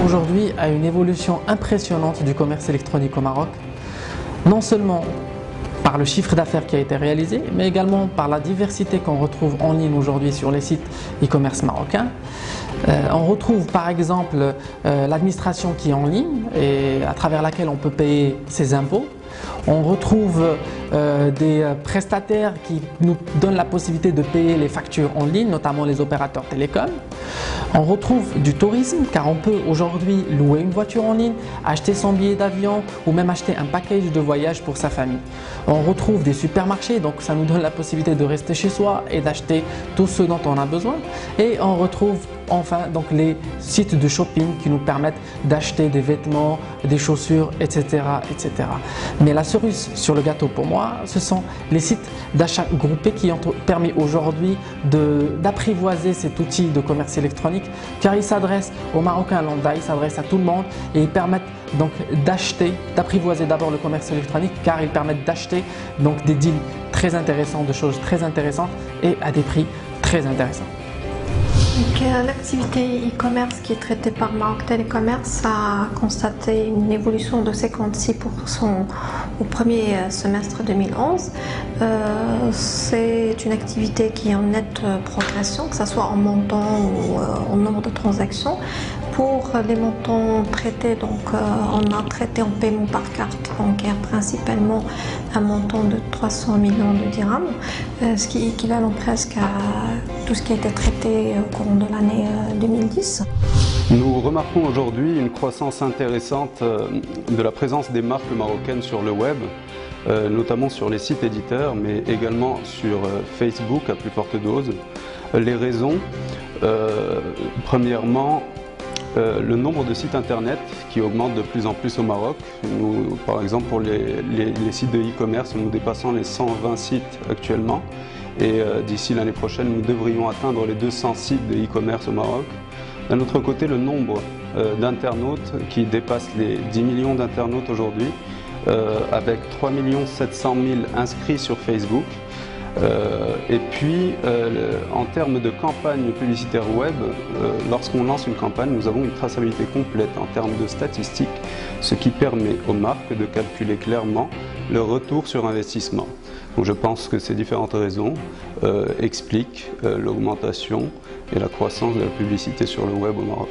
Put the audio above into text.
aujourd'hui à une évolution impressionnante du commerce électronique au Maroc, non seulement par le chiffre d'affaires qui a été réalisé, mais également par la diversité qu'on retrouve en ligne aujourd'hui sur les sites e-commerce marocains. On retrouve par exemple l'administration qui est en ligne et à travers laquelle on peut payer ses impôts. On retrouve des prestataires qui nous donnent la possibilité de payer les factures en ligne, notamment les opérateurs télécoms. On retrouve du tourisme car on peut aujourd'hui louer une voiture en ligne, acheter son billet d'avion ou même acheter un package de voyage pour sa famille. On retrouve des supermarchés, donc ça nous donne la possibilité de rester chez soi et d'acheter tout ce dont on a besoin. Et on retrouve enfin donc les sites de shopping qui nous permettent d'acheter des vêtements, des chaussures, etc., etc. Mais la cerise sur le gâteau pour moi, ce sont les sites d'achat groupés qui ont permis aujourd'hui d'apprivoiser cet outil de commerce électronique car ils s'adressent aux Marocains lambda, ils s'adressent à tout le monde et ils permettent donc d'apprivoiser d'abord le commerce électronique car ils permettent d'acheter donc des deals très intéressants, de choses très intéressantes et à des prix très intéressants. L'activité e-commerce qui est traitée par Maroc Télécommerce a constaté une évolution de 56% au premier semestre 2011. C'est une activité qui est en nette progression, que ce soit en montant ou en nombre de transactions. Pour les montants traités, donc on a traité en paiement par carte bancaire principalement un montant de 300 millions de dirhams, ce qui est équivalent presque à tout ce qui a été traité au cours de l'année 2010. Nous remarquons aujourd'hui une croissance intéressante de la présence des marques marocaines sur le web, notamment sur les sites éditeurs, mais également sur Facebook à plus forte dose. Les raisons, premièrement, le nombre de sites internet qui augmente de plus en plus au Maroc. Nous, par exemple, pour les sites de e-commerce, nous dépassons les 120 sites actuellement et d'ici l'année prochaine, nous devrions atteindre les 200 sites de e-commerce au Maroc. D'un autre côté, le nombre d'internautes qui dépasse les 10 millions d'internautes aujourd'hui, avec 3 700 000 inscrits sur Facebook. Et puis, en termes de campagne publicitaire web, lorsqu'on lance une campagne, nous avons une traçabilité complète en termes de statistiques, ce qui permet aux marques de calculer clairement le retour sur investissement. Donc je pense que ces différentes raisons expliquent l'augmentation et la croissance de la publicité sur le web au Maroc.